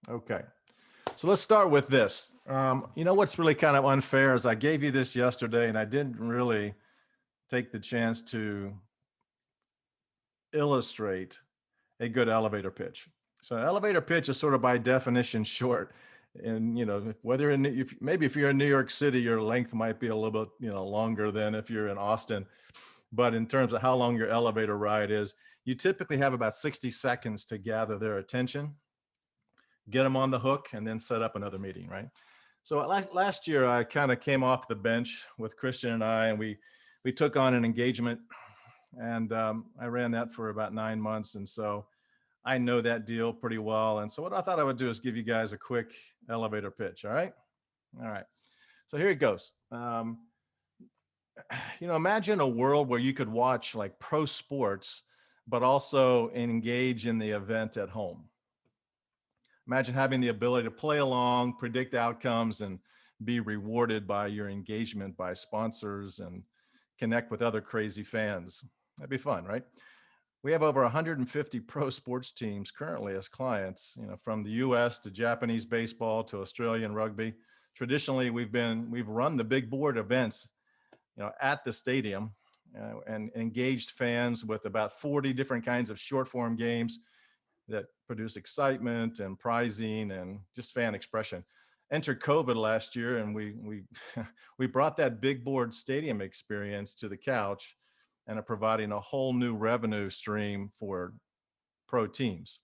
Okay. So let's start with this. You know what's really kind of unfair is I gave you this yesterday and I didn't really take the chance to illustrate a good elevator pitch. So an elevator pitch is sort of by definition short. And whether maybe if you're in New York City, your length might be a little bit longer than if you're in Austin. But in terms of how long your elevator ride is, you typically have about 60 seconds to gather their attention, get them on the hook, and then set up another meeting, right? So last year, I kind of came off the bench with Christian and and we took on an engagement, and I ran that for about 9 months, and so I know that deal pretty well. And so what I thought I would do is give you guys a quick elevator pitch. All right. All right. So here it goes. Imagine a world where you could watch like pro sports, but also engage in the event at home. Imagine having the ability to play along, predict outcomes, and be rewarded by your engagement by sponsors and connect with other crazy fans. That'd be fun, right? We have over 150 pro sports teams currently as clients, from the US to Japanese baseball to Australian rugby. Traditionally, we've run the big board events, at the stadium, and engaged fans with about 40 different kinds of short form games that produce excitement and prizing and just fan expression. Entered COVID last year, and we we brought that big board stadium experience to the couch and are providing a whole new revenue stream for pro teams.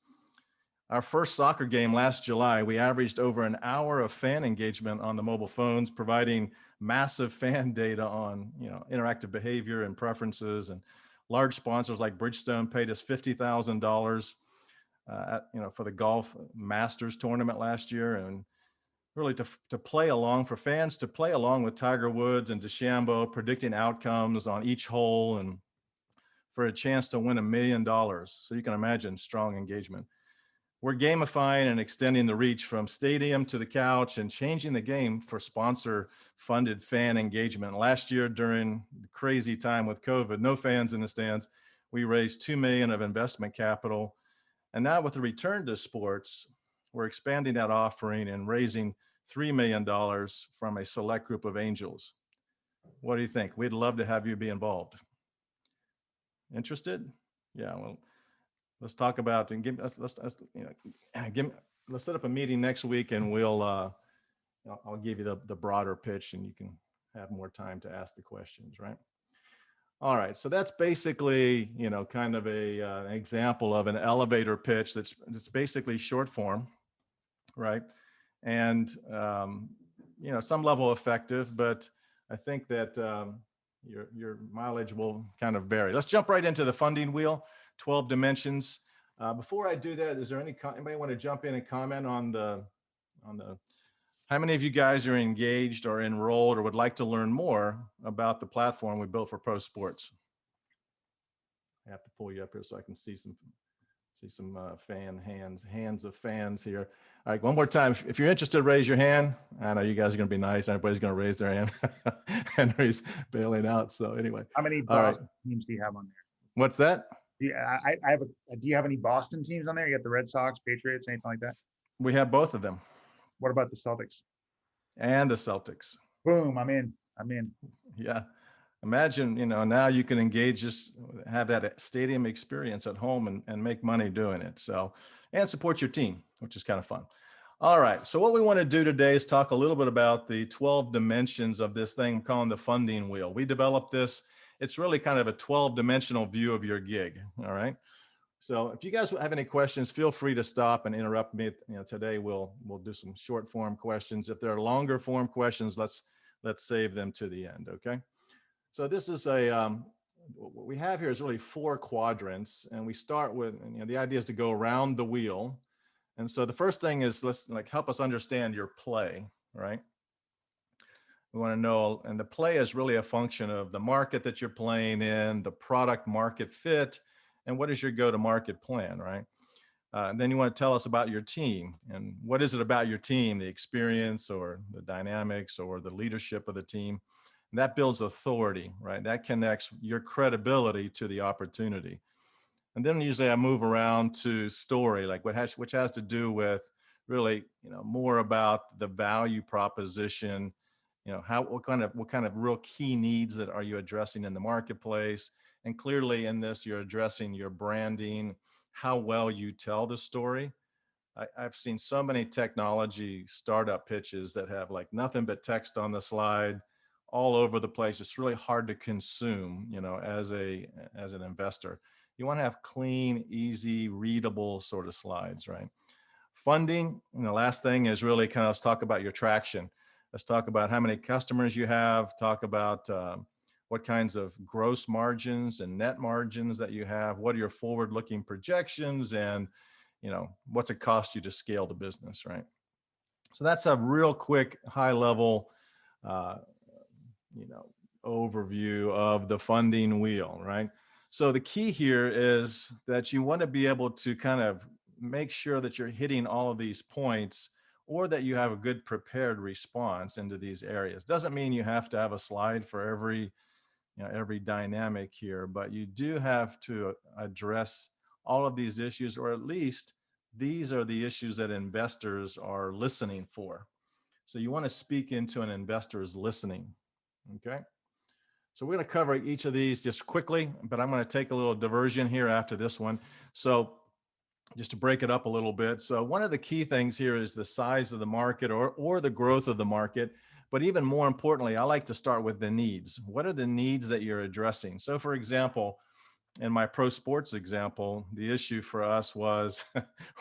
Our first soccer game last July, we averaged over an hour of fan engagement on the mobile phones, providing massive fan data on interactive behavior and preferences. And large sponsors like Bridgestone paid us $50,000 for the golf Masters tournament last year, and really to play along, for fans to play along with Tiger Woods and DeChambeau, predicting outcomes on each hole, and for a chance to win $1 million. So you can imagine strong engagement. We're gamifying and extending the reach from stadium to the couch and changing the game for sponsor-funded fan engagement. Last year, during the crazy time with COVID, no fans in the stands, we raised $2 million of investment capital. And now with the return to sports, we're expanding that offering and raising $3 million from a select group of angels. What do you think? We'd love to have you be involved. Interested? Yeah, well, let's talk about and let's set up a meeting next week, and I'll give you the broader pitch, and you can have more time to ask the questions, right? All right, so that's basically kind of an example of an elevator pitch that's basically short form, right? And some level effective, but I think that your mileage will kind of vary. Let's jump right into the funding wheel, 12 dimensions. Before I do that, is there anybody want to jump in and comment on the how many of you guys are engaged or enrolled or would like to learn more about the platform we built for pro sports? I have to pull you up here so I can see some hands of fans here. All right, one more time. If you're interested, raise your hand. I know you guys are going to be nice. Everybody's going to raise their hand. Henry's bailing out. So anyway. How many Boston teams do you have on there? What's that? Do you have any Boston teams on there? You got the Red Sox, Patriots, anything like that? We have both of them. What about the Celtics? And the Celtics. Boom, I'm in. Yeah. Imagine, now you can engage, just have that stadium experience at home and make money doing it. So, and support your team, which is kind of fun. All right. So what we want to do today is talk a little bit about the 12 dimensions of this thing I'm calling the funding wheel. We developed this. It's really kind of a 12-dimensional view of your gig. All right. So if you guys have any questions, feel free to stop and interrupt me. Today we'll do some short form questions. If there are longer form questions, let's save them to the end. Okay. So this is what we have here is really 4 quadrants, and we start with, the idea is to go around the wheel. And so the first thing is, let's help us understand your play, right? We want to know, and the play is really a function of the market that you're playing in, the product market fit, and what is your go-to-market plan, right? And then you want to tell us about your team, and what is it about your team, the experience or the dynamics or the leadership of the team. And that builds authority, right? That connects your credibility to the opportunity. And then usually I move around to story, like which has to do with really, more about the value proposition, what kind of real key needs that are you addressing in the marketplace. And clearly in this, you're addressing your branding, how well you tell the story. I've seen so many technology startup pitches that have like nothing but text on the slide all over the place. It's really hard to consume, as an investor. You want to have clean, easy, readable sort of slides, right? Funding, and the last thing is really kind of, let's talk about your traction. Let's talk about how many customers you have, talk about what kinds of gross margins and net margins that you have, what are your forward looking projections, and what's it cost you to scale the business, right? So that's a real quick high level uh, you know overview of the funding wheel, right? So the key here is that you want to be able to kind of make sure that you're hitting all of these points, or that you have a good prepared response into these areas. Doesn't mean you have to have a slide for every dynamic here, but you do have to address all of these issues, or at least these are the issues that investors are listening for. So you want to speak into an investor's listening. Okay. So we're going to cover each of these just quickly, but I'm going to take a little diversion here after this one. So just to break it up a little bit. So one of the key things here is the size of the market, or the growth of the market. But even more importantly, I like to start with the needs. What are the needs that you're addressing? So for example, in my pro sports example, the issue for us was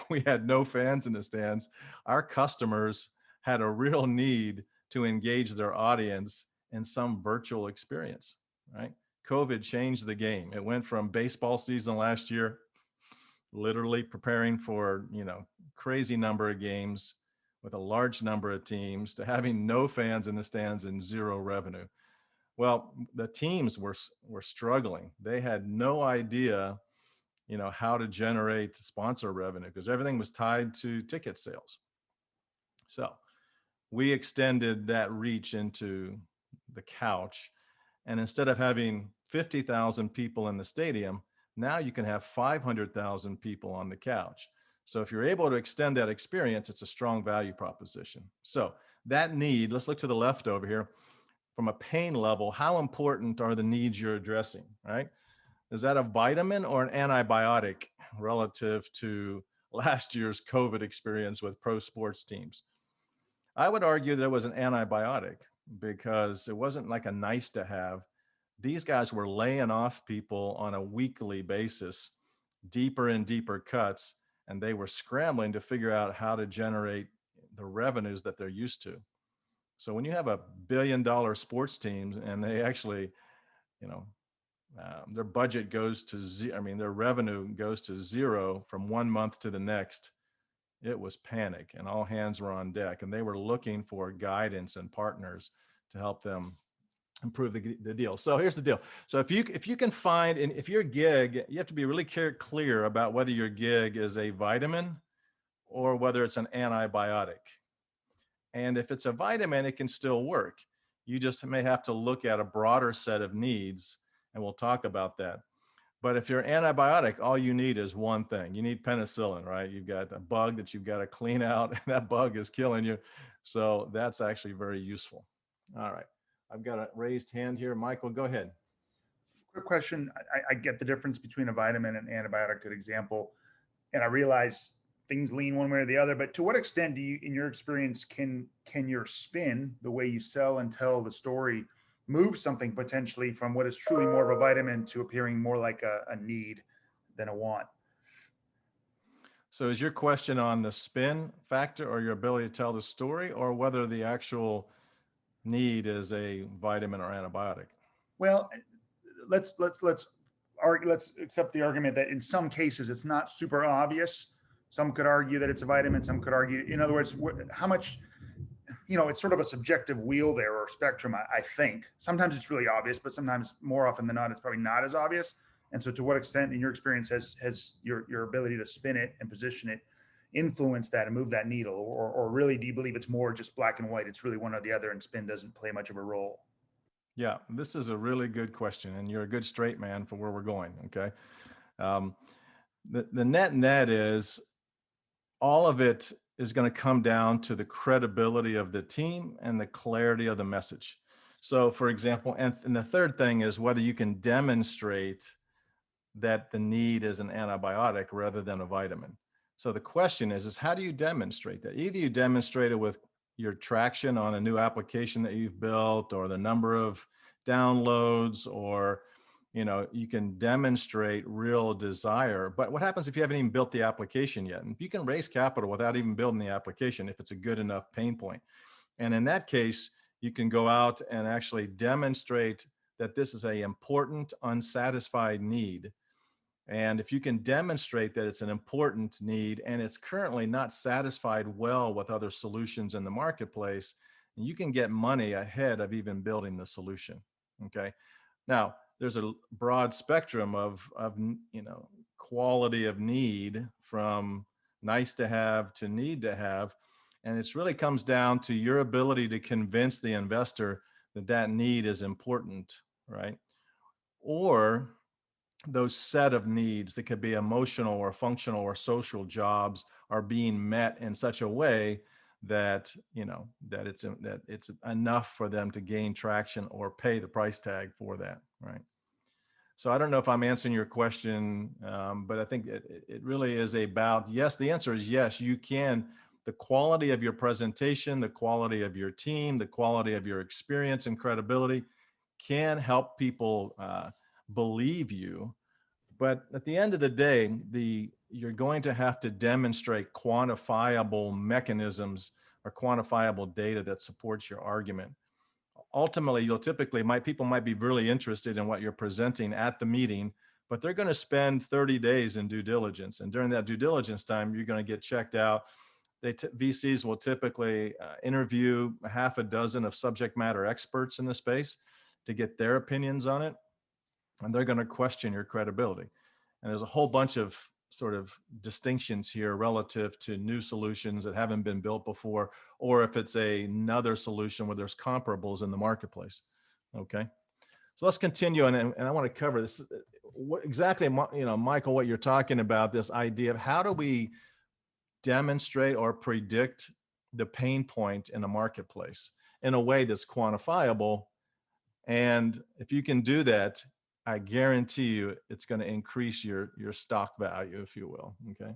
we had no fans in the stands. Our customers had a real need to engage their audience in some virtual experience, right? COVID changed the game. It went from baseball season last year, literally preparing for, crazy number of games with a large number of teams, to having no fans in the stands and zero revenue. Well, the teams were struggling. They had no idea, how to generate sponsor revenue, because everything was tied to ticket sales. So we extended that reach into the couch. And instead of having 50,000 people in the stadium, now you can have 500,000 people on the couch. So if you're able to extend that experience, it's a strong value proposition. So that need, let's look to the left over here. From a pain level, how important are the needs you're addressing, right? Is that a vitamin or an antibiotic relative to last year's COVID experience with pro sports teams? I would argue that it was an antibiotic, because it wasn't like a nice to have. These guys were laying off people on a weekly basis, deeper and deeper cuts, and they were scrambling to figure out how to generate the revenues that they're used to. So when you have $1 billion sports teams, and they actually, you know, their budget goes to zero, I mean, their revenue goes to zero from one month to the next, it was panic, and all hands were on deck, and they were looking for guidance and partners to help them improve the deal. So here's the deal. So if you can find, and if your gig, you have to be really clear about whether your gig is a vitamin or whether it's an antibiotic. And if it's a vitamin, it can still work. You just may have to look at a broader set of needs, and we'll talk about that. But if you're an antibiotic, all you need is one thing. You need penicillin, right? You've got a bug that you've got to clean out, and that bug is killing you. So that's actually very useful. All right. I've got a raised hand here. Michael, go ahead. Quick question. I get the difference between a vitamin and antibiotic, good example. And I realize things lean one way or the other, but to what extent do you, in your experience, can your spin, the way you sell and tell the story, move something potentially from what is truly more of a vitamin to appearing more like a need than a want? So is your question on the spin factor, or your ability to tell the story, or whether the actual need is a vitamin or antibiotic? Well, let's argue, let's accept the argument that in some cases it's not super obvious. Some could argue that it's a vitamin, some could argue, in other words, how much, it's sort of a subjective wheel there, or spectrum, I think. Sometimes it's really obvious, but sometimes, more often than not, it's probably not as obvious. And so to what extent, in your experience, has your ability to spin it and position it influence that and move that needle? Or really, do you believe it's more just black and white? It's really one or the other, and spin doesn't play much of a role? Yeah, this is a really good question, and you're a good straight man for where we're going. Okay. Um, the net is, all of it is going to come down to the credibility of the team and the clarity of the message. So, for example, and the third thing is whether you can demonstrate that the need is an antibiotic rather than a vitamin. So the question is how do you demonstrate that? Either you demonstrate it with your traction on a new application that you've built, or the number of downloads, or you can demonstrate real desire. But what happens if you haven't even built the application yet? And you can raise capital without even building the application if it's a good enough pain point. And in that case, you can go out and actually demonstrate that this is a important unsatisfied need. And if you can demonstrate that it's an important need and it's currently not satisfied well with other solutions in the marketplace, you can get money ahead of even building the solution. Okay. Now, there's a broad spectrum of quality of need, from nice to have to need to have. And it really comes down to your ability to convince the investor that that need is important, right? Or those set of needs that could be emotional or functional or social jobs are being met in such a way that that it's enough for them to gain traction or pay the price tag for that, right? So I don't know if I'm answering your question, but I think it really is about, yes, the answer is yes, you can. The quality of your presentation, the quality of your team, the quality of your experience and credibility can help people believe you. But at the end of the day, you're going to have to demonstrate quantifiable mechanisms or quantifiable data that supports your argument. Ultimately, people might be really interested in what you're presenting at the meeting, but they're going to spend 30 days in due diligence. And during that due diligence time, you're going to get checked out. VCs will typically interview a half a dozen of subject matter experts in the space to get their opinions on it. And they're going to question your credibility. And there's a whole bunch of sort of distinctions here relative to new solutions that haven't been built before, or if it's another solution where there's comparables in the marketplace. Okay. So let's continue. And I want to cover this. What exactly, Michael, what you're talking about, this idea of how do we demonstrate or predict the pain point in a marketplace in a way that's quantifiable. And if you can do that, I guarantee you it's going to increase your stock value, if you will. Okay.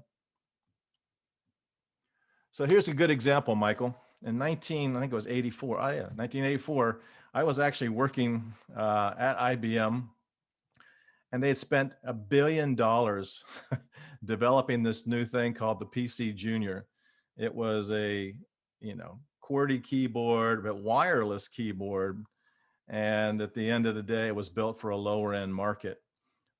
So here's a good example, Michael. In I think it was 84. Oh yeah, 1984. I was actually working at IBM, and they had spent $1 billion developing this new thing called the PC Junior. It was a QWERTY keyboard, but wireless keyboard. And at the end of the day, it was built for a lower end market.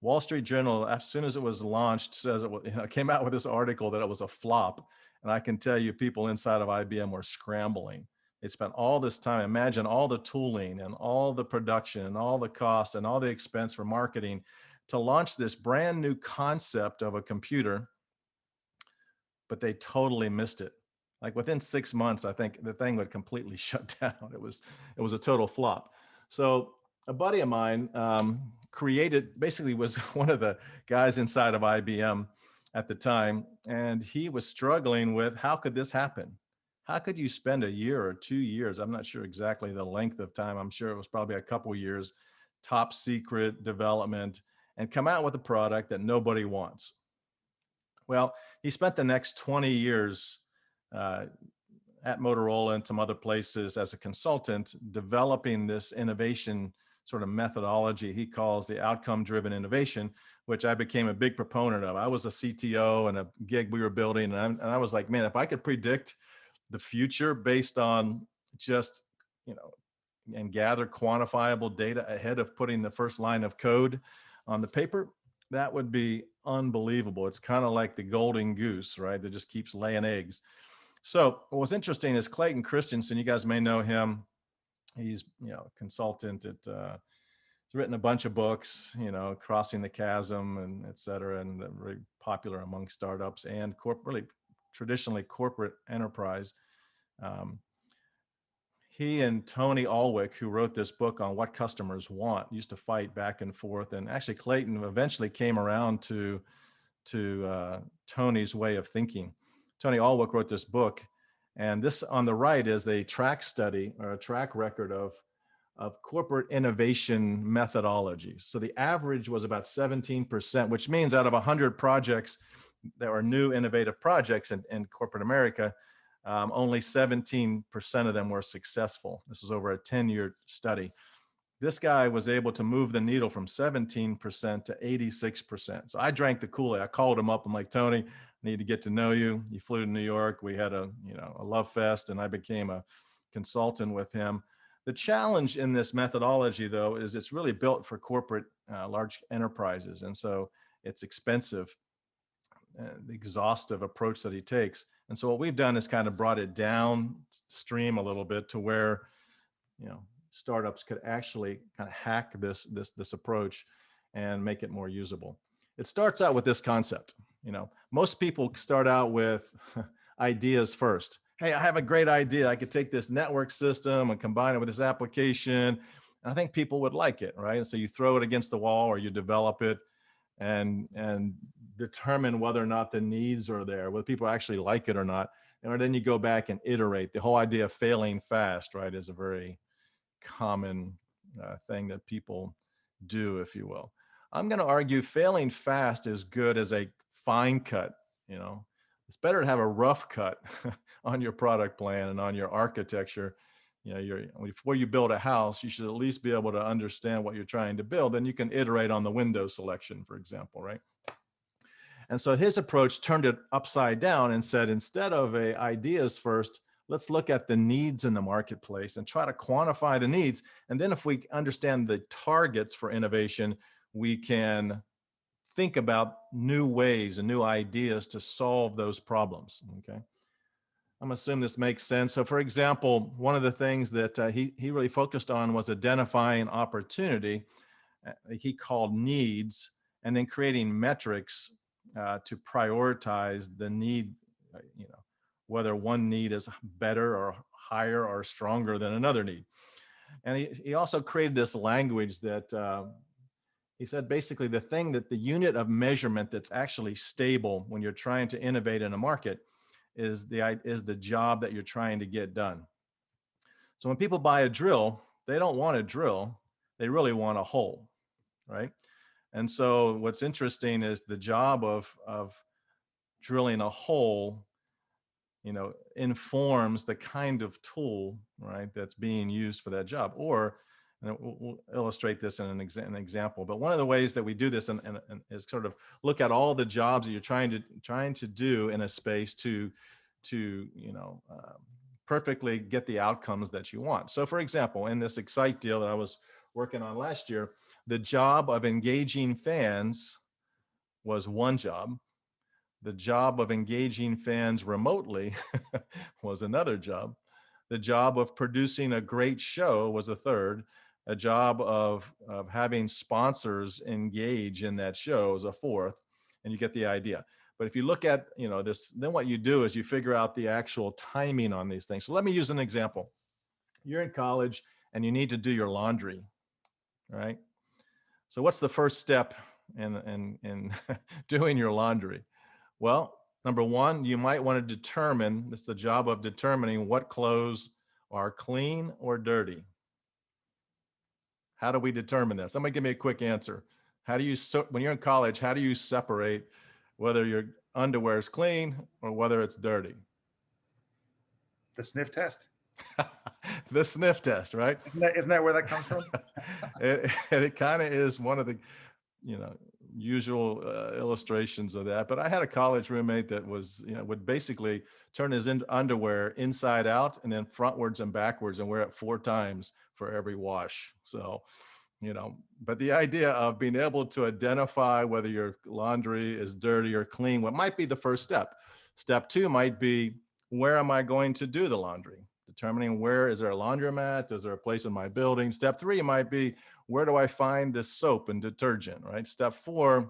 Wall Street Journal, as soon as it was launched, says it came out with this article that it was a flop. And I can tell you, people inside of IBM were scrambling. They spent all this time. Imagine all the tooling and all the production and all the cost and all the expense for marketing to launch this brand new concept of a computer, but they totally missed it. Like within 6 months, I think the thing would completely shut down. It was a total flop. So a buddy of mine basically was one of the guys inside of IBM at the time, and he was struggling with, how could this happen? How could you spend a year or 2 years? I'm not sure exactly the length of time. I'm sure it was probably a couple of years, top secret development, and come out with a product that nobody wants. Well, he spent the next 20 years at Motorola and some other places as a consultant, developing this innovation sort of methodology he calls the outcome-driven innovation, which I became a big proponent of. I was a CTO and a gig we were building, and I was like, man, if I could predict the future based on just, and gather quantifiable data ahead of putting the first line of code on the paper, that would be unbelievable. It's kind of like the golden goose, right? That just keeps laying eggs. So what was interesting is Clayton Christensen. You guys may know him. He's a consultant at he's written a bunch of books, Crossing the Chasm and et cetera, and very popular among startups and really traditionally corporate enterprise. He and Tony Alwick, who wrote this book on what customers want, used to fight back and forth. And actually, Clayton eventually came around to Tony's way of thinking. Tony Alwick wrote this book, and this on the right is the track study or a track record of corporate innovation methodologies. So the average was about 17%, which means out of 100 projects that were new innovative projects in corporate America, only 17% of them were successful. This was over a 10-year study. This guy was able to move the needle from 17% to 86%. So I drank the Kool-Aid. I called him up. I'm like, Tony, I need to get to know you. He flew to New York. We had a love fest, and I became a consultant with him. The challenge in this methodology, though, is it's really built for corporate large enterprises. And so it's expensive, the exhaustive approach that he takes. And so what we've done is kind of brought it downstream a little bit to where, startups could actually kind of hack this approach and make it more usable. It starts out with this concept. Most people start out with ideas first. Hey, I have a great idea. I could take this network system and combine it with this application. And I think people would like it, right? And so you throw it against the wall or you develop it and determine whether or not the needs are there, whether people actually like it or not. And then you go back and iterate. The whole idea of failing fast, right, is a very common thing that people do, if you will. I'm going to argue failing fast is good as a fine cut. It's better to have a rough cut on your product plan and on your architecture. Before you build a house, you should at least be able to understand what you're trying to build. Then you can iterate on the window selection, for example, right? And so his approach turned it upside down and said, instead of ideas first, let's look at the needs in the marketplace and try to quantify the needs. And then if we understand the targets for innovation, we can think about new ways and new ideas to solve those problems, okay? I'm assuming this makes sense. So for example, one of the things that he really focused on was identifying opportunity, he called needs, and then creating metrics to prioritize the need, whether one need is better or higher or stronger than another need. And he also created this language that he said, basically the thing that the unit of measurement that's actually stable when you're trying to innovate in a market is the job that you're trying to get done. So when people buy a drill, they don't want a drill, they really want a hole, right? And so what's interesting is the job of drilling a hole informs the kind of tool, right, that's being used for that job. Or, and we'll illustrate this in an example, but one of the ways that we do this and is sort of look at all the jobs that you're trying to do in a space to perfectly get the outcomes that you want. So for example, in this Excite deal that I was working on last year, the job of engaging fans was one job. The job of engaging fans remotely was another job. The job of producing a great show was a third. A job of having sponsors engage in that show is a fourth, and you get the idea. But if you look at this, then what you do is you figure out the actual timing on these things. So let me use an example. You're in college and you need to do your laundry, right? So what's the first step in doing your laundry? Well, number one, you might want to determine, it's the job of determining what clothes are clean or dirty. How do we determine this? Somebody give me a quick answer. How do you, when you're in college, how do you separate whether your underwear is clean or whether it's dirty? The sniff test. The sniff test, right? Isn't that where that comes from? it kind of is one of the, usual illustrations of that. But I had a college roommate that was, would basically turn his underwear inside out and then frontwards and backwards and wear it 4 times for every wash. So, but the idea of being able to identify whether your laundry is dirty or clean, what might be the first step. Step 2 might be, where am I going to do the laundry? Determining where, is there a laundromat? Is there a place in my building? Step 3 might be, where do I find this soap and detergent, right? Step 4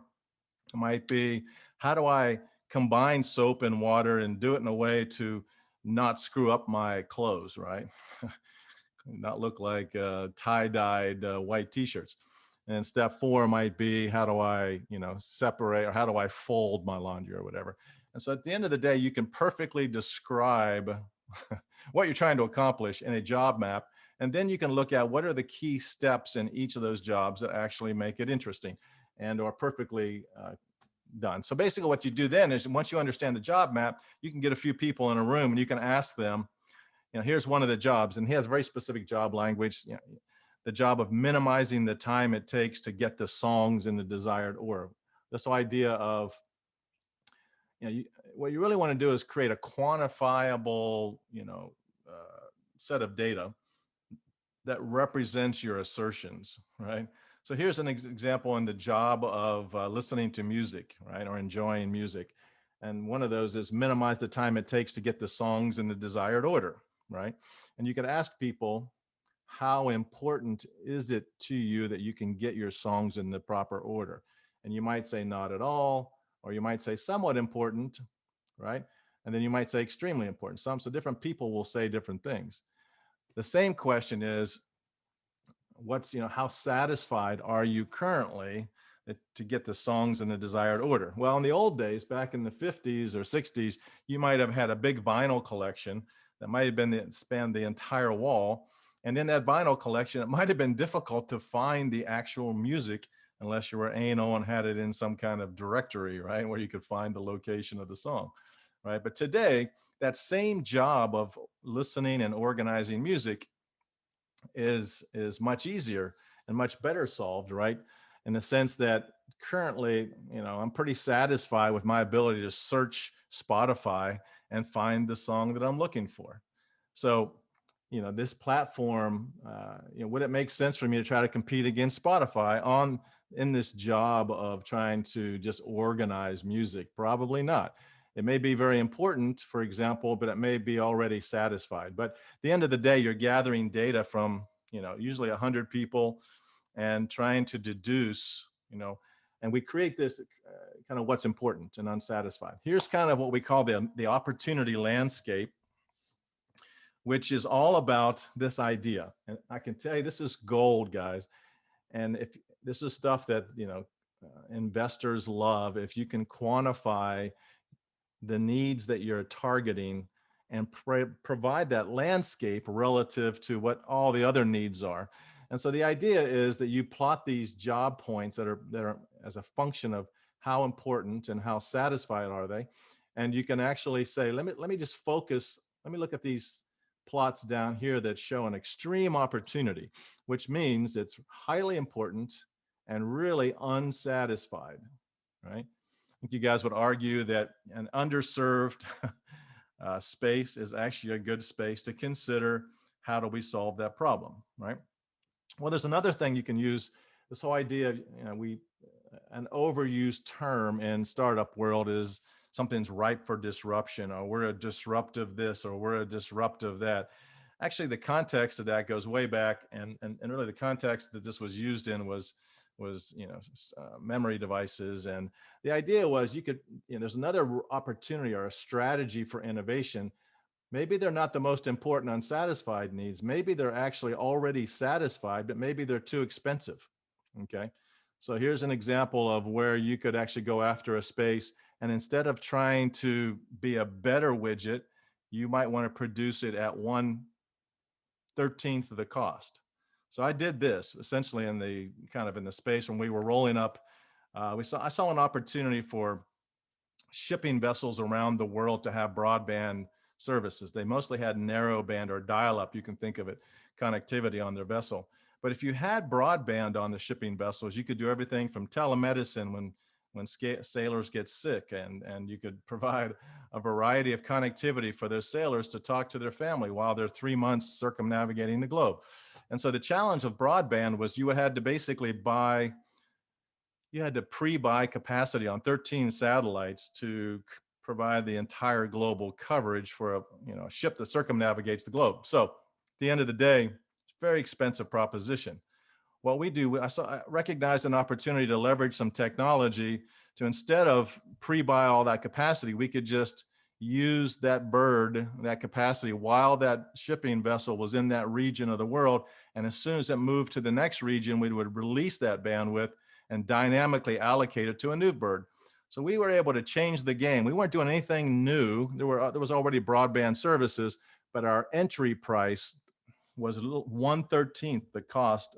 might be, how do I combine soap and water and do it in a way to not screw up my clothes, right? Not look like tie-dyed white t-shirts. And step 4 might be, how do I, separate, or how do I fold my laundry or whatever? And so at the end of the day, you can perfectly describe what you're trying to accomplish in a job map. And then you can look at what are the key steps in each of those jobs that actually make it interesting and are perfectly done. So basically what you do then is once you understand the job map, you can get a few people in a room and you can ask them, here's one of the jobs, and he has very specific job language, the job of minimizing the time it takes to get the songs in the desired order. This idea of, what you really want to do is create a quantifiable, set of data that represents your assertions, right? So here's an example in the job of listening to music, right, or enjoying music. And one of those is minimize the time it takes to get the songs in the desired order, right? And you could ask people, how important is it to you that you can get your songs in the proper order? And you might say not at all, or you might say somewhat important, right? And then you might say extremely important. So different people will say different things. The same question is, how satisfied are you currently to get the songs in the desired order? Well, in the old days, back in the 50s or 60s, you might have had a big vinyl collection that might have been spanned the entire wall. And in that vinyl collection, it might have been difficult to find the actual music unless you were A&O and had it in some kind of directory, right, where you could find the location of the song, right? But today, that same job of listening and organizing music is much easier and much better solved, right? In the sense that currently, I'm pretty satisfied with my ability to search Spotify and find the song that I'm looking for. So, this platform, would it make sense for me to try to compete against Spotify in this job of trying to just organize music? Probably not. It may be very important, for example, but it may be already satisfied. But at the end of the day, you're gathering data from, usually 100 people and trying to deduce, and we create this kind of what's important and unsatisfied. Here's kind of what we call the opportunity landscape, which is all about this idea. And I can tell you, this is gold, guys. And if this is stuff that, investors love, if you can quantify the needs that you're targeting and provide that landscape relative to what all the other needs are. And so the idea is that you plot these job points that are as a function of how important and how satisfied are they. And you can actually say, let me just focus, let me look at these plots down here that show an extreme opportunity, which means it's highly important and really unsatisfied, right? I think you guys would argue that an underserved space is actually a good space to consider how do we solve that problem, right? Well, there's another thing you can use. This whole idea of, an overused term in startup world is something's ripe for disruption, or we're a disruptive this, or we're a disruptive that. Actually, the context of that goes way back, and really the context that this was used in was memory devices. And the idea was you could, there's another opportunity or a strategy for innovation. Maybe they're not the most important unsatisfied needs. Maybe they're actually already satisfied, but maybe they're too expensive. Okay. So here's an example of where you could actually go after a space, and instead of trying to be a better widget, you might want to produce it at 1/13 of the cost. So I did this essentially in the space when we were rolling up. I saw an opportunity for shipping vessels around the world to have broadband services. They mostly had narrowband or dial-up, you can think of it, connectivity on their vessel. But if you had broadband on the shipping vessels, you could do everything from telemedicine when sailors get sick, and you could provide a variety of connectivity for those sailors to talk to their family while they're 3 months circumnavigating the globe. And so the challenge of broadband was you had to basically pre-buy capacity on 13 satellites to provide the entire global coverage for a ship that circumnavigates the globe. So at the end of the day, it's a very expensive proposition. What we do, I recognized an opportunity to leverage some technology to, instead of pre-buy all that capacity, we could just use that capacity while that shipping vessel was in that region of the world. And as soon as it moved to the next region, we would release that bandwidth and dynamically allocate it to a new bird. So we were able to change the game. We weren't doing anything new. There was already broadband services, but our entry price was a little 1/13 the cost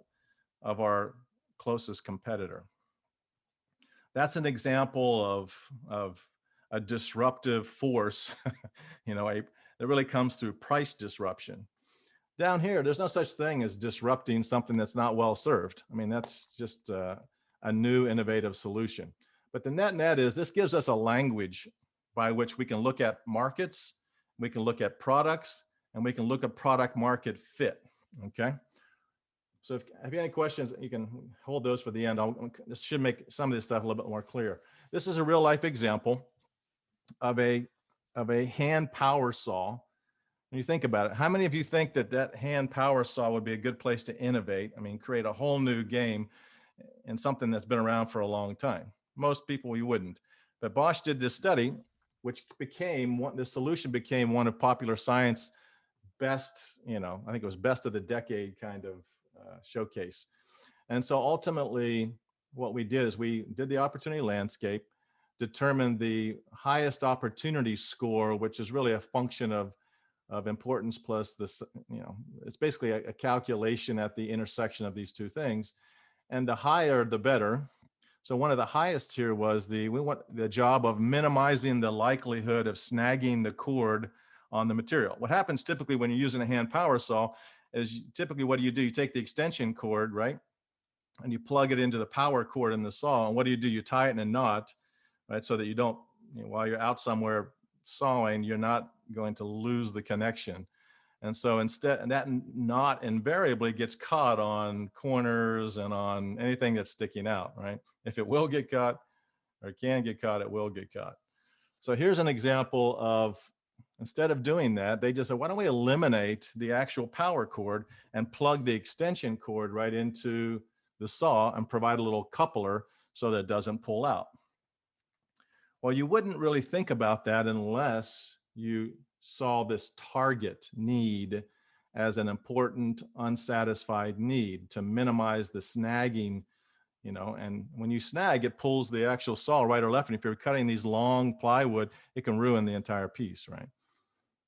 of our closest competitor. That's an example of a disruptive force, that really comes through price disruption. Down here, there's no such thing as disrupting something that's not well served. I mean, that's just a new innovative solution. But the net is this gives us a language by which we can look at markets, we can look at products, and we can look at product market fit. Okay. So if you have any questions, you can hold those for the end. This should make some of this stuff a little bit more clear. This is a real life example of a hand power saw. When you think about it, how many of you think that hand power saw would be a good place to innovate? I mean, create a whole new game and something that's been around for a long time. Most people, you wouldn't. But Bosch did this study, which the solution became one of Popular Science best, I think it was best of the decade kind of showcase. And so ultimately, what we did is we did the opportunity landscape, determined the highest opportunity score, which is really a function of importance plus this, it's basically a calculation at the intersection of these two things. And the higher, the better. So one of the highest here was we want the job of minimizing the likelihood of snagging the cord on the material. What happens typically when you're using a hand power saw is typically what do? You take the extension cord, right? And you plug it into the power cord in the saw. And what do? You tie it in a knot, right? So that you don't, while you're out somewhere sawing, you're not going to lose the connection. And so instead, and that knot invariably gets caught on corners and on anything that's sticking out, right? If it will get caught or it can get caught, it will get caught. So here's an example of, instead of doing that, they just said, why don't we eliminate the actual power cord and plug the extension cord right into the saw and provide a little coupler so that it doesn't pull out. Well, you wouldn't really think about that unless you saw this target need as an important unsatisfied need to minimize the snagging, and when you snag, it pulls the actual saw right or left. And if you're cutting these long plywood, it can ruin the entire piece, right?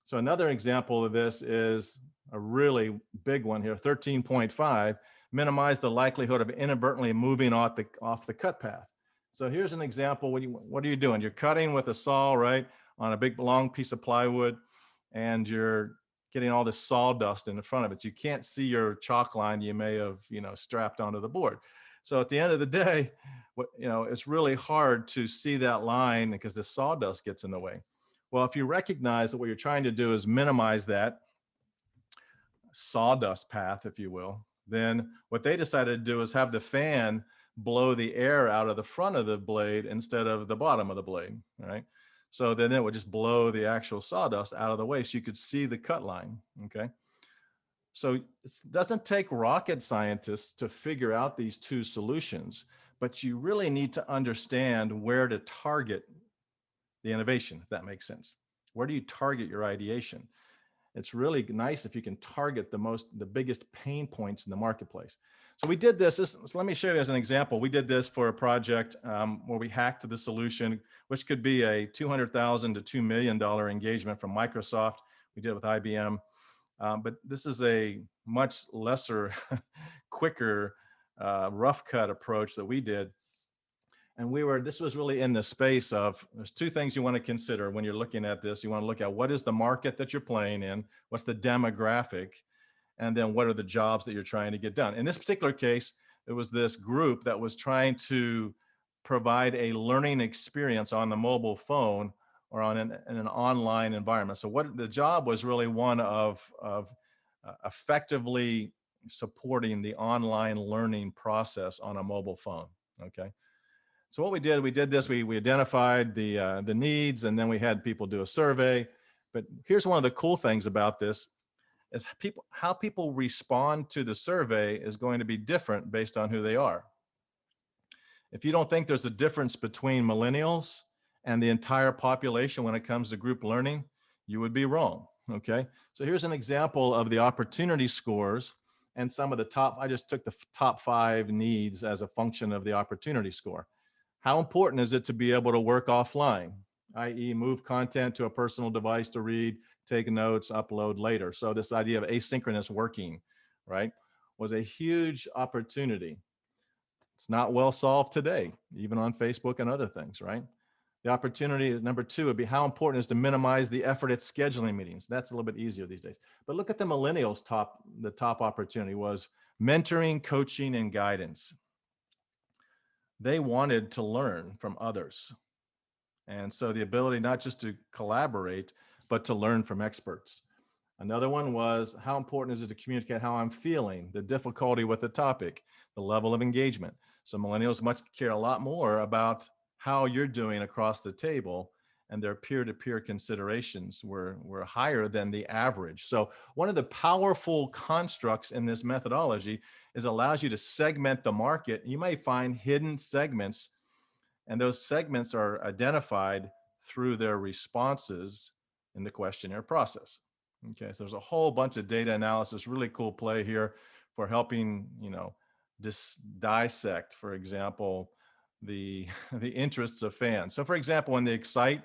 So another example of this is a really big one here, 13.5, minimize the likelihood of inadvertently moving off the cut path. So here's an example. What are you doing? You're cutting with a saw, right, on a big long piece of plywood, and you're getting all this sawdust in the front of it. You can't see your chalk line you may have, strapped onto the board. So at the end of the day, it's really hard to see that line because the sawdust gets in the way. Well, if you recognize that what you're trying to do is minimize that sawdust path, if you will, then what they decided to do is have the fan blow the air out of the front of the blade instead of the bottom of the blade, right? So then it would just blow the actual sawdust out of the way so you could see the cut line, okay? So it doesn't take rocket scientists to figure out these two solutions, but you really need to understand where to target the innovation, if that makes sense. Where do you target your ideation? It's really nice if you can target the biggest pain points in the marketplace. So we did this. So let me show you as an example. We did this for a project where we hacked the solution, which could be a $200,000 to $2 million engagement from Microsoft. We did it with IBM. But this is a much lesser, quicker, rough cut approach that we did. And this was really in the space of, there's two things you want to consider when you're looking at this. You want to look at what is the market that you're playing in, what's the demographic, and then what are the jobs that you're trying to get done. In this particular case, it was this group that was trying to provide a learning experience on the mobile phone or in an online environment. So what the job was really one of effectively supporting the online learning process on a mobile phone, okay? So what we did this, we identified the needs, and then we had people do a survey. But here's one of the cool things about this is how people respond to the survey is going to be different based on who they are. If you don't think there's a difference between millennials and the entire population when it comes to group learning, you would be wrong, okay? So here's an example of the opportunity scores and some of the I just took the top 5 needs as a function of the opportunity score. How important is it to be able to work offline, i.e. move content to a personal device to read, take notes, upload later? So this idea of asynchronous working, right, was a huge opportunity. It's not well solved today, even on Facebook and other things, right? The opportunity is number two would be how important it is to minimize the effort at scheduling meetings. That's a little bit easier these days. But look at the millennials the top opportunity was mentoring, coaching, and guidance. They wanted to learn from others. And so the ability not just to collaborate, but to learn from experts. Another one was how important is it to communicate how I'm feeling, the difficulty with the topic, the level of engagement. So millennials much care a lot more about how you're doing across the table, and their peer-to-peer considerations were higher than the average. So one of the powerful constructs in this methodology is allows you to segment the market. You may find hidden segments, and those segments are identified through their responses in the questionnaire process. Okay, so there's a whole bunch of data analysis, really cool play here for helping, dissect, for example, the the interests of fans. So for example, in the Excite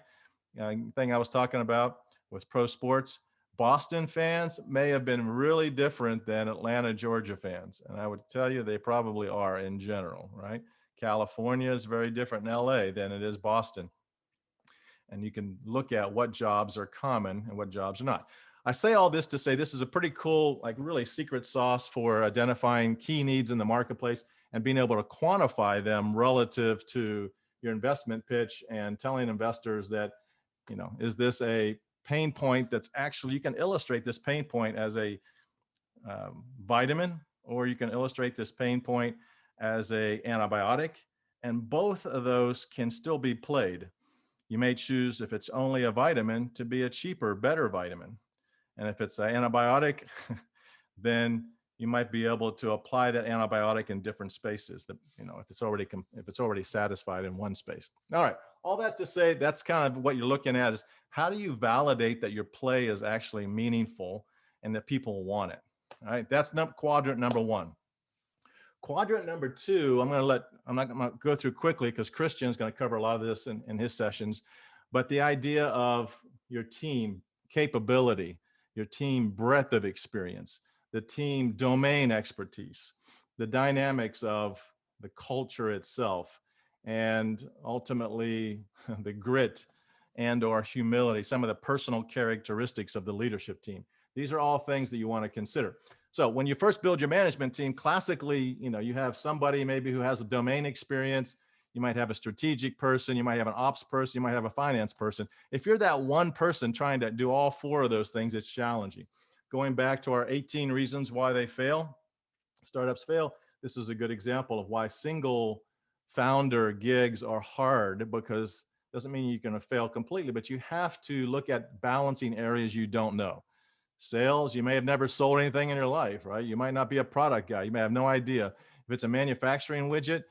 thing I was talking about with pro sports, Boston fans may have been really different than Atlanta, Georgia fans. And I would tell you they probably are in general, right? California is very different in LA than it is Boston. And you can look at what jobs are common and what jobs are not. I say all this to say this is a pretty cool, like really secret sauce for identifying key needs in the marketplace and being able to quantify them relative to your investment pitch and telling investors that, is this a pain point that's actually, you can illustrate this pain point as a vitamin, or you can illustrate this pain point as a antibiotic, and both of those can still be played. You may choose, if it's only a vitamin, to be a cheaper, better vitamin. And if it's an antibiotic, then you might be able to apply that antibiotic in different spaces that, if it's already satisfied in one space. All right, all that to say, that's kind of what you're looking at is how do you validate that your play is actually meaningful and that people want it? All right, that's quadrant number one. Quadrant number two, I'm not going to go through quickly because Christian's going to cover a lot of this in his sessions, but the idea of your team capability, your team breadth of experience, the team domain expertise, the dynamics of the culture itself, and ultimately the grit and or humility, some of the personal characteristics of the leadership team. These are all things that you want to consider. So when you first build your management team, classically, you have somebody maybe who has a domain experience. You might have a strategic person, you might have an ops person, you might have a finance person. If you're that one person trying to do all four of those things, it's challenging. Going back to our 18 reasons why startups fail, this is a good example of why single founder gigs are hard, because it doesn't mean you're going to fail completely, but you have to look at balancing areas you don't know. Sales, you may have never sold anything in your life, right? You might not be a product guy. You may have no idea. If it's a manufacturing widget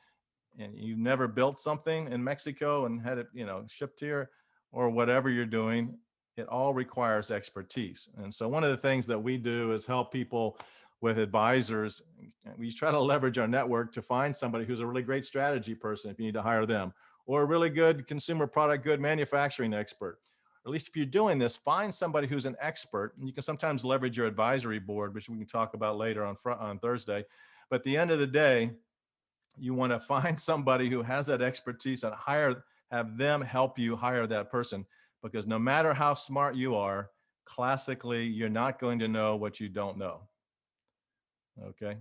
and you never built something in Mexico and had it, shipped here, or whatever you're doing, it all requires expertise. And so one of the things that we do is help people with advisors. We try to leverage our network to find somebody who's a really great strategy person if you need to hire them, or a really good consumer product, good manufacturing expert. Or at least if you're doing this, find somebody who's an expert. And you can sometimes leverage your advisory board, which we can talk about later on Thursday. But at the end of the day, you want to find somebody who has that expertise and have them help you hire that person. Because no matter how smart you are, classically, you're not going to know what you don't know. Okay.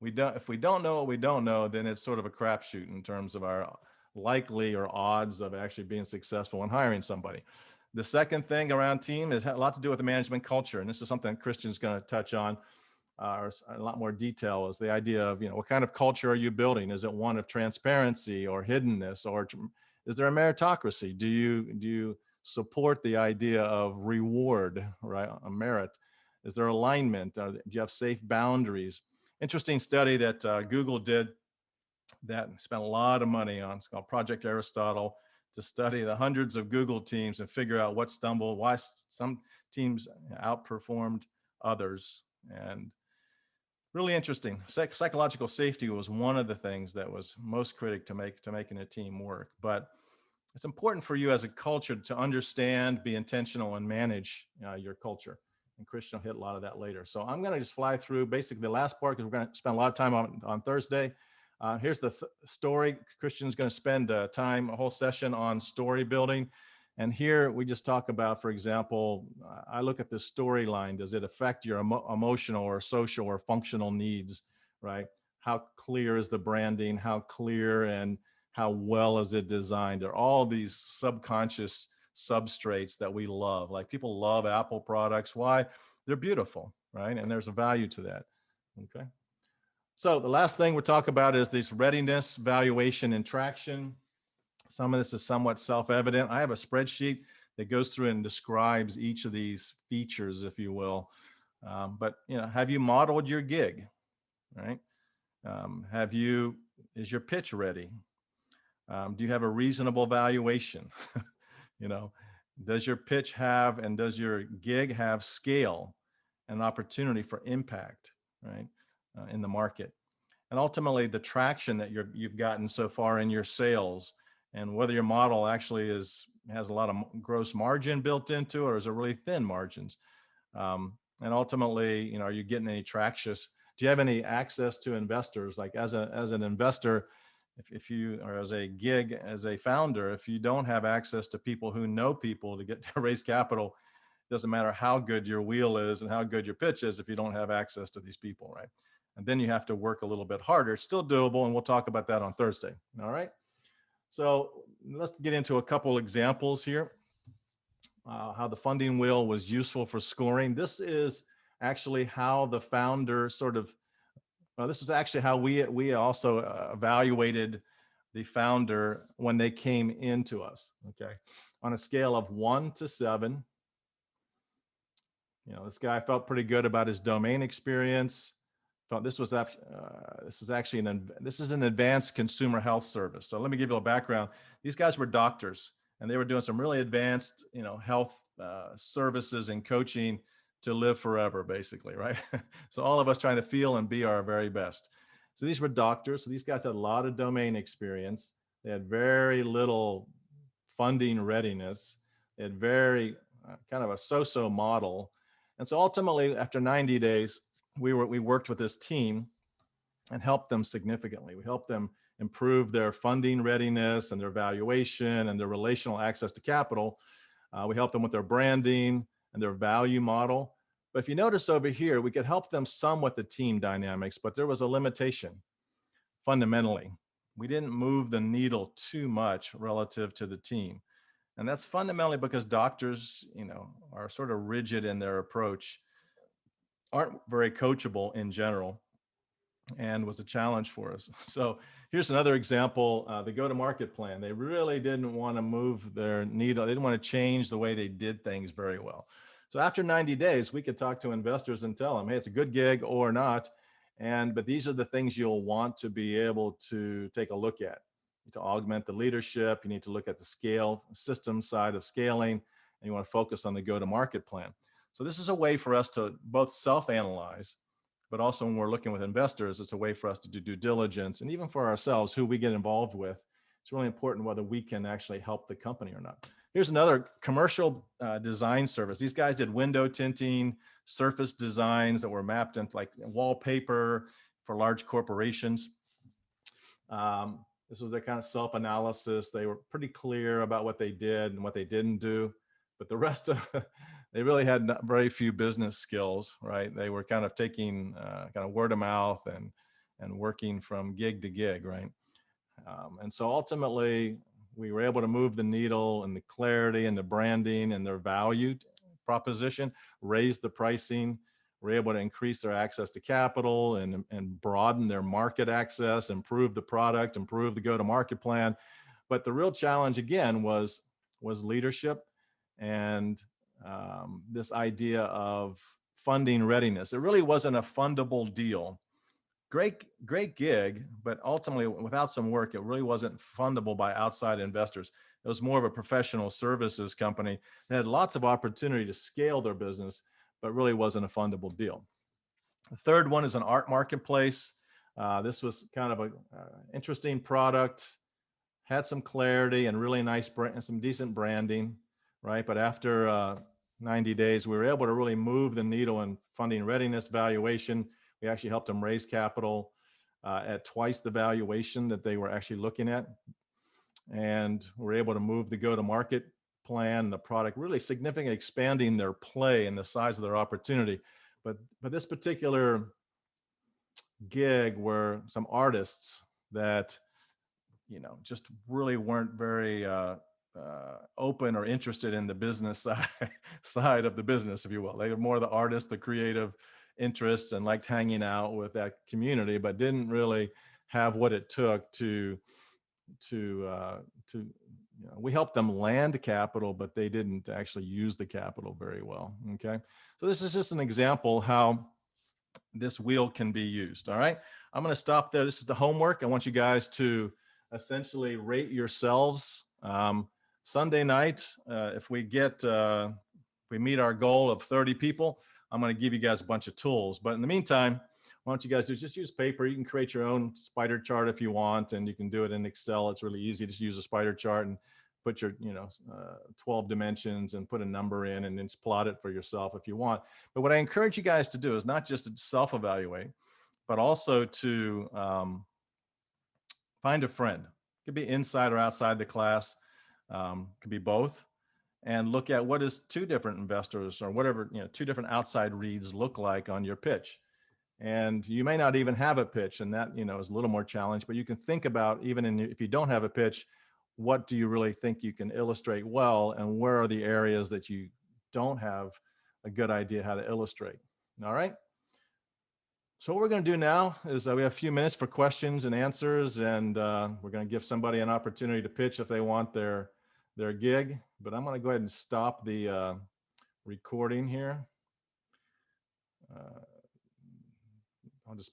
If we don't know what we don't know, then it's sort of a crapshoot in terms of our likely or odds of actually being successful in hiring somebody. The second thing around team is a lot to do with the management culture. And this is something Christian's going to touch on or a lot more detail, is the idea of, what kind of culture are you building? Is it one of transparency or hiddenness, or is there a meritocracy? Do you support the idea of reward, right? A merit? Is there alignment? Do you have safe boundaries? Interesting study that Google did that spent a lot of money on. It's called Project Aristotle, to study the hundreds of Google teams and figure out why some teams outperformed others. And Really interesting. Psychological safety was one of the things that was most critical to making a team work. But it's important for you as a culture to understand, be intentional, and manage your culture. And Christian will hit a lot of that later. So I'm going to just fly through basically the last part because we're going to spend a lot of time on Thursday. Here's the story. Christian's going to spend time, a whole session on story building. And here we just talk about, for example, I look at this storyline. Does it affect your emotional or social or functional needs, right? How clear is the branding? How clear and how well is it designed? There are all these subconscious substrates that we love. Like people love Apple products. Why? They're beautiful, right? And there's a value to that. Okay. So the last thing we'll talk about is this readiness, valuation, and traction. Some of this is somewhat self-evident. I have a spreadsheet that goes through and describes each of these features, if you will. But have you modeled your gig, right? Is your pitch ready? Do you have a reasonable valuation? you know, does your pitch have and does your gig have scale and opportunity for impact, right, in the market? And ultimately, the traction that you've gotten so far in your sales, and whether your model actually has a lot of gross margin built into it, or is it really thin margins? And ultimately, are you getting any traction? Do you have any access to investors? Like as an investor, if you, or as a gig, as a founder, if you don't have access to people who know people to get to raise capital, it doesn't matter how good your wheel is and how good your pitch is if you don't have access to these people, right? And then you have to work a little bit harder. It's still doable, and we'll talk about that on Thursday. All right. So let's get into a couple examples here. How the funding wheel was useful for scoring. This is actually how the founder this is actually how we also evaluated the founder when they came into us. Okay. On a scale of 1 to 7, this guy felt pretty good about his domain experience. Felt this is an advanced consumer health service. So let me give you a background. These guys were doctors, and they were doing some really advanced, health services and coaching to live forever, basically, right? So all of us trying to feel and be our very best. So these were doctors. So these guys had a lot of domain experience. They had very little funding readiness. They had very kind of a so-so model. And so ultimately, after 90 days, we worked with this team and helped them significantly. We helped them improve their funding readiness and their valuation and their relational access to capital. We helped them with their branding and their value model. But if you notice over here, we could help them some with the team dynamics, but there was a limitation. Fundamentally, we didn't move the needle too much relative to the team. And that's fundamentally because doctors, are sort of rigid in their approach, aren't very coachable in general, and was a challenge for us. So here's another example, the go-to-market plan. They really didn't want to move their needle. They didn't want to change the way they did things very well. So after 90 days, we could talk to investors and tell them, hey, it's a good gig or not. But these are the things you'll want to be able to take a look at. To augment the leadership, you need to look at the scale system side of scaling, and you want to focus on the go-to-market plan. So this is a way for us to both self-analyze, but also when we're looking with investors, it's a way for us to do due diligence, and even for ourselves, who we get involved with. It's really important whether we can actually help the company or not. Here's another commercial design service. These guys did window tinting, surface designs that were mapped into like wallpaper for large corporations. This was their kind of self-analysis. They were pretty clear about what they did and what they didn't do, but the rest of they really had very few business skills, right? They were kind of taking kind of word of mouth and working from gig to gig, right? And so ultimately, we were able to move the needle and the clarity and the branding and their value proposition, raise the pricing. We're able to increase their access to capital and broaden their market access, improve the product, improve the go-to-market plan. But the real challenge, again, was leadership and this idea of funding readiness. It really wasn't a fundable deal. Great gig, but ultimately without some work, it really wasn't fundable by outside investors. It was more of a professional services company that had lots of opportunity to scale their business, but really wasn't a fundable deal. The third one is an art marketplace. This was kind of a interesting product, had some clarity and really nice brand, some decent branding, right? But after 90 days, we were able to really move the needle in funding readiness valuation. We actually helped them raise capital at twice the valuation that they were actually looking at. And we're able to move the go-to-market plan, the product, really significantly expanding their play and the size of their opportunity. But this particular gig were some artists that, you know, just really weren't very open or interested in the business side of the business, if you will. They were more the artist, the creative interests, and liked hanging out with that community, but didn't really have what it took to you know, we helped them land capital, but they didn't actually use the capital very well. Okay, so this is just an example how this wheel can be used. All right, I'm going to stop there. This is the homework. I want you guys to essentially rate yourselves. Sunday night, if we meet our goal of 30 people, I'm going to give you guys a bunch of tools. But in the meantime, why don't you guys just use paper? You can create your own spider chart if you want, and you can do it in Excel. It's really easy. Just use a spider chart and put your 12 dimensions and put a number in, and then just plot it for yourself if you want. But what I encourage you guys to do is not just to self-evaluate, but also to find a friend. It could be inside or outside the class. Could be both. And look at what does two different investors or whatever, two different outside reads look like on your pitch. And you may not even have a pitch, and that is a little more challenge, but you can think about, even if you don't have a pitch, what do you really think you can illustrate well, and where are the areas that you don't have a good idea how to illustrate. All right. So what we're going to do now is we have a few minutes for questions and answers, and we're going to give somebody an opportunity to pitch if they want their gig. But I'm going to go ahead and stop the recording here. I'll just